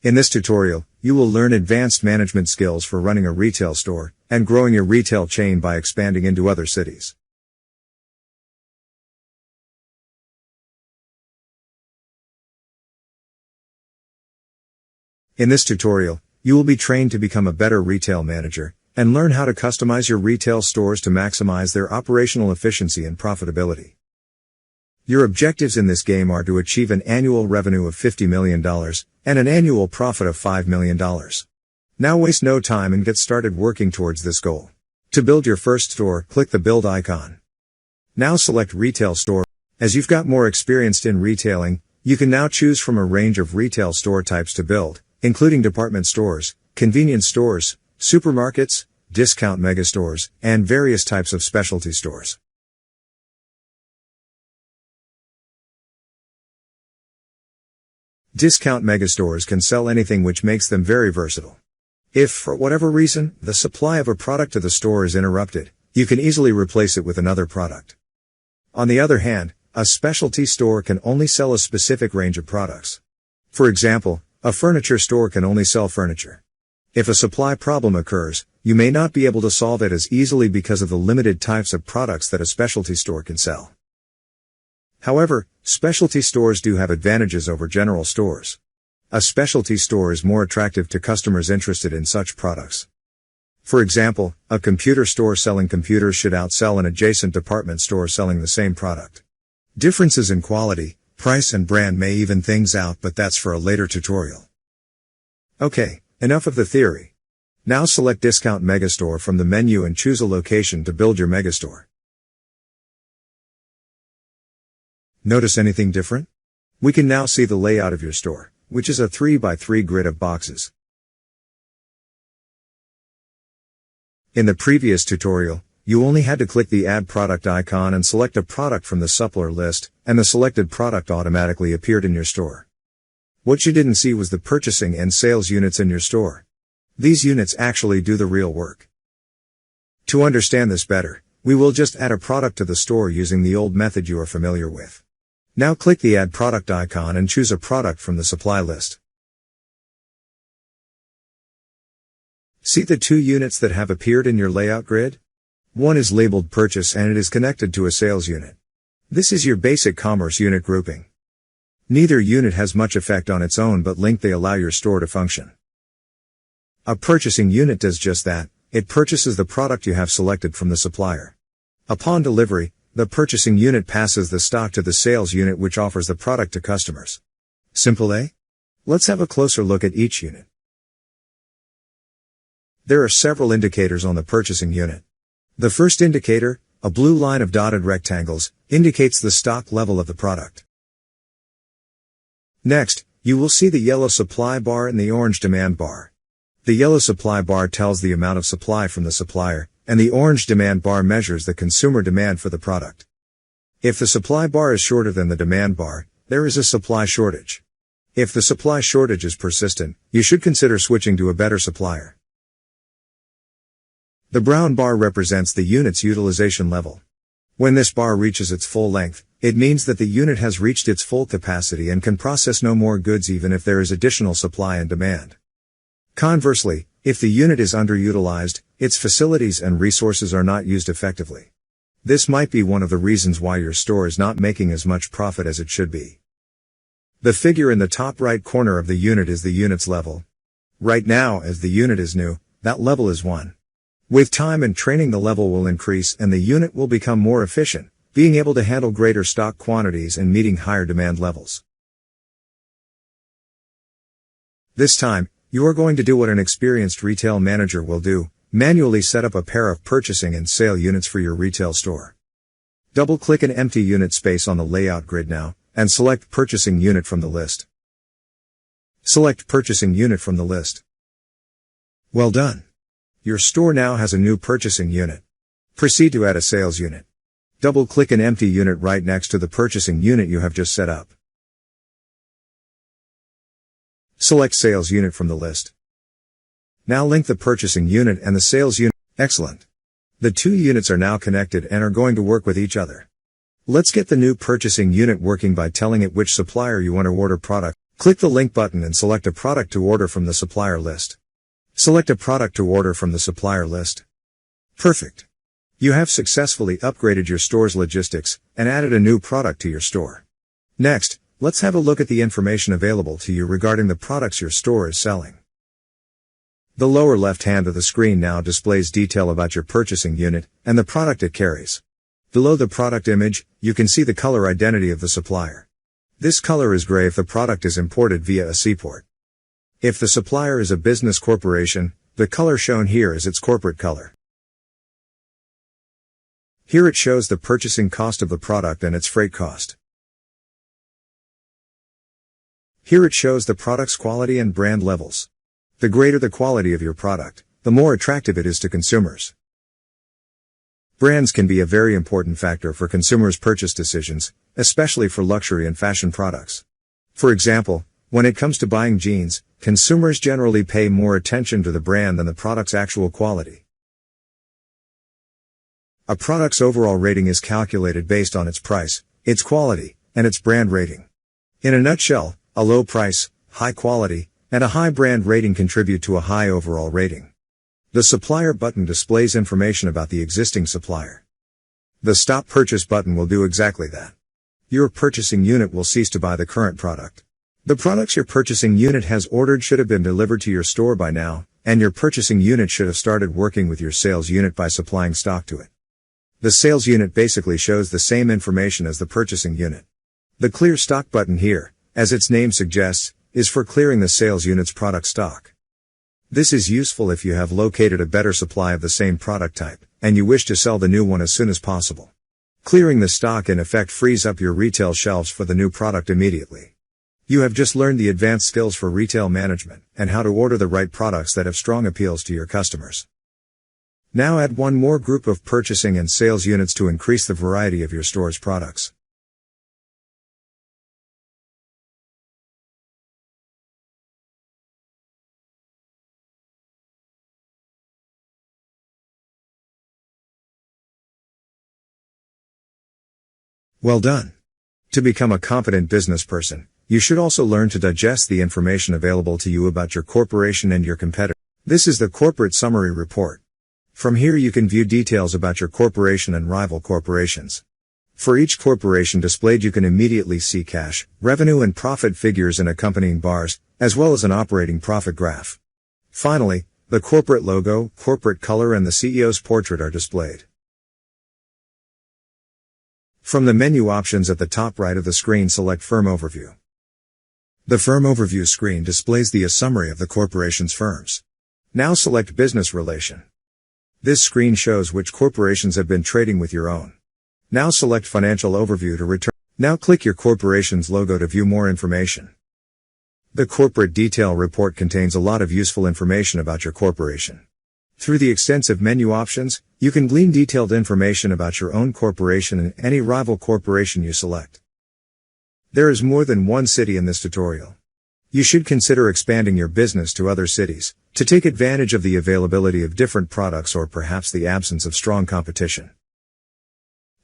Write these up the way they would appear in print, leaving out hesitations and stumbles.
In this tutorial, you will learn advanced management skills for running a retail store and growing your retail chain by expanding into other cities. In this tutorial, you will be trained to become a better retail manager and learn how to customize your retail stores to maximize their operational efficiency and profitability. Your objectives in this game are to achieve an annual revenue of $50 million and an annual profit of $5 million. Now waste no time and get started working towards this goal. To build your first store, click the build icon. Now select retail store. As you've got more experienced in retailing, you can now choose from a range of retail store types to build, including department stores, convenience stores, supermarkets, discount megastores, and various types of specialty stores. Discount megastores can sell anything, which makes them very versatile. If, for whatever reason, the supply of a product to the store is interrupted, you can easily replace it with another product. On the other hand, a specialty store can only sell a specific range of products. For example, a furniture store can only sell furniture. If a supply problem occurs, you may not be able to solve it as easily because of the limited types of products that a specialty store can sell. However, specialty stores do have advantages over general stores. A specialty store is more attractive to customers interested in such products. For example, a computer store selling computers should outsell an adjacent department store selling the same product. Differences in quality, price and brand may even things out, but that's for a later tutorial. Okay, enough of the theory. Now select Discount Megastore from the menu and choose a location to build your megastore. Notice anything different? We can now see the layout of your store, which is a 3x3 grid of boxes. In the previous tutorial, you only had to click the Add Product icon and select a product from the supplier list, and the selected product automatically appeared in your store. What you didn't see was the purchasing and sales units in your store. These units actually do the real work. To understand this better, we will just add a product to the store using the old method you are familiar with. Now click the Add Product icon and choose a product from the supply list. See the two units that have appeared in your layout grid? One is labeled Purchase and it is connected to a sales unit. This is your basic commerce unit grouping. Neither unit has much effect on its own, but linked they allow your store to function. A purchasing unit does just that. It purchases the product you have selected from the supplier. Upon delivery, the purchasing unit passes the stock to the sales unit, which offers the product to customers. Simple, eh? Let's have a closer look at each unit. There are several indicators on the purchasing unit. The first indicator, a blue line of dotted rectangles, indicates the stock level of the product. Next, you will see the yellow supply bar and the orange demand bar. The yellow supply bar tells the amount of supply from the supplier, and the orange demand bar measures the consumer demand for the product. If the supply bar is shorter than the demand bar, there is a supply shortage. If the supply shortage is persistent, you should consider switching to a better supplier. The brown bar represents the unit's utilization level. When this bar reaches its full length, it means that the unit has reached its full capacity and can process no more goods even if there is additional supply and demand. Conversely, if the unit is underutilized, its facilities and resources are not used effectively. This might be one of the reasons why your store is not making as much profit as it should be. The figure in the top right corner of the unit is the unit's level. Right now, as the unit is new, that level is 1. With time and training, the level will increase and the unit will become more efficient, being able to handle greater stock quantities and meeting higher demand levels. This time, you are going to do what an experienced retail manager will do, manually set up a pair of purchasing and sale units for your retail store. Double-click an empty unit space on the layout grid now, and select Purchasing Unit from the list. Select Purchasing Unit from the list. Well done. Your store now has a new purchasing unit. Proceed to add a sales unit. Double-click an empty unit right next to the purchasing unit you have just set up. Select Sales Unit from the list. Now link the purchasing unit and the sales unit. Excellent. The two units are now connected and are going to work with each other. Let's get the new purchasing unit working by telling it which supplier you want to order product. Click the link button and select a product to order from the supplier list. Select a product to order from the supplier list. Perfect. You have successfully upgraded your store's logistics and added a new product to your store. Next, let's have a look at the information available to you regarding the products your store is selling. The lower left hand of the screen now displays detail about your purchasing unit and the product it carries. Below the product image, you can see the color identity of the supplier. This color is gray if the product is imported via a seaport. If the supplier is a business corporation, the color shown here is its corporate color. Here it shows the purchasing cost of the product and its freight cost. Here it shows the product's quality and brand levels. The greater the quality of your product, the more attractive it is to consumers. Brands can be a very important factor for consumers' purchase decisions, especially for luxury and fashion products. For example, when it comes to buying jeans, consumers generally pay more attention to the brand than the product's actual quality. A product's overall rating is calculated based on its price, its quality, and its brand rating. In a nutshell, a low price, high quality, and a high brand rating contribute to a high overall rating. The supplier button displays information about the existing supplier. The stop purchase button will do exactly that. Your purchasing unit will cease to buy the current product. The products your purchasing unit has ordered should have been delivered to your store by now, and your purchasing unit should have started working with your sales unit by supplying stock to it. The sales unit basically shows the same information as the purchasing unit. The clear stock button here, as its name suggests, is for clearing the sales unit's product stock. This is useful if you have located a better supply of the same product type, and you wish to sell the new one as soon as possible. Clearing the stock in effect frees up your retail shelves for the new product immediately. You have just learned the advanced skills for retail management, and how to order the right products that have strong appeals to your customers. Now add one more group of purchasing and sales units to increase the variety of your store's products. Well done. To become a competent business person, you should also learn to digest the information available to you about your corporation and your competitors. This is the Corporate Summary Report. From here you can view details about your corporation and rival corporations. For each corporation displayed you can immediately see cash, revenue and profit figures in accompanying bars, as well as an operating profit graph. Finally, the corporate logo, corporate color and the CEO's portrait are displayed. From the menu options at the top right of the screen, select Firm Overview. The Firm Overview screen displays the summary of the corporation's firms. Now select Business Relation. This screen shows which corporations have been trading with your own. Now select Financial Overview to return. Now click your corporation's logo to view more information. The Corporate Detail Report contains a lot of useful information about your corporation. Through the extensive menu options, you can glean detailed information about your own corporation and any rival corporation you select. There is more than one city in this tutorial. You should consider expanding your business to other cities, to take advantage of the availability of different products or perhaps the absence of strong competition.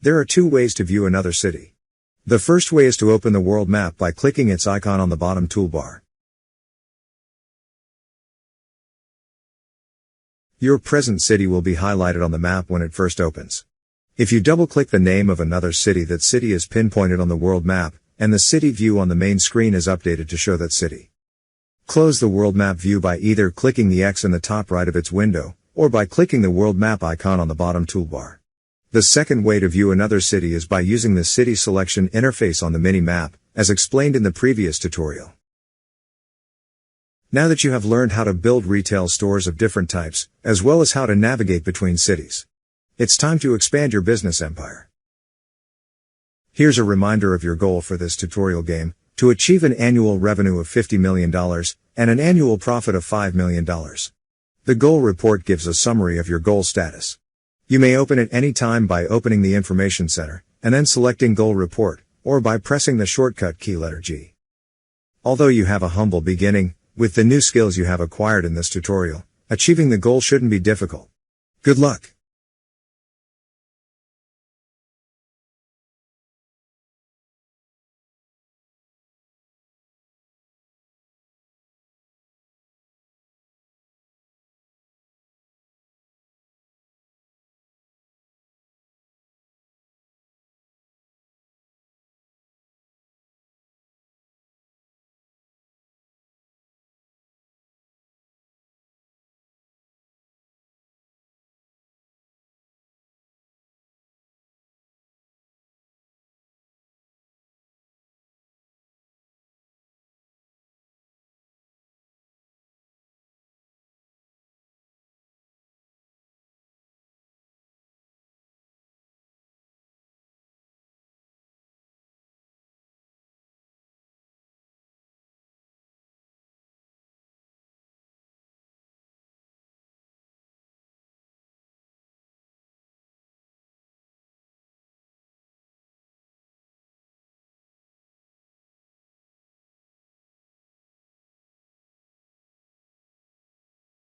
There are two ways to view another city. The first way is to open the world map by clicking its icon on the bottom toolbar. Your present city will be highlighted on the map when it first opens. If you double-click the name of another city, that city is pinpointed on the world map, and the city view on the main screen is updated to show that city. Close the world map view by either clicking the X in the top right of its window, or by clicking the world map icon on the bottom toolbar. The second way to view another city is by using the city selection interface on the mini-map, as explained in the previous tutorial. Now that you have learned how to build retail stores of different types, as well as how to navigate between cities, it's time to expand your business empire. Here's a reminder of your goal for this tutorial game: to achieve an annual revenue of $50 million, and an annual profit of $5 million. The goal report gives a summary of your goal status. You may open it any time by opening the Information Center, and then selecting Goal Report, or by pressing the shortcut key letter G. Although you have a humble beginning, with the new skills you have acquired in this tutorial, achieving the goal shouldn't be difficult. Good luck!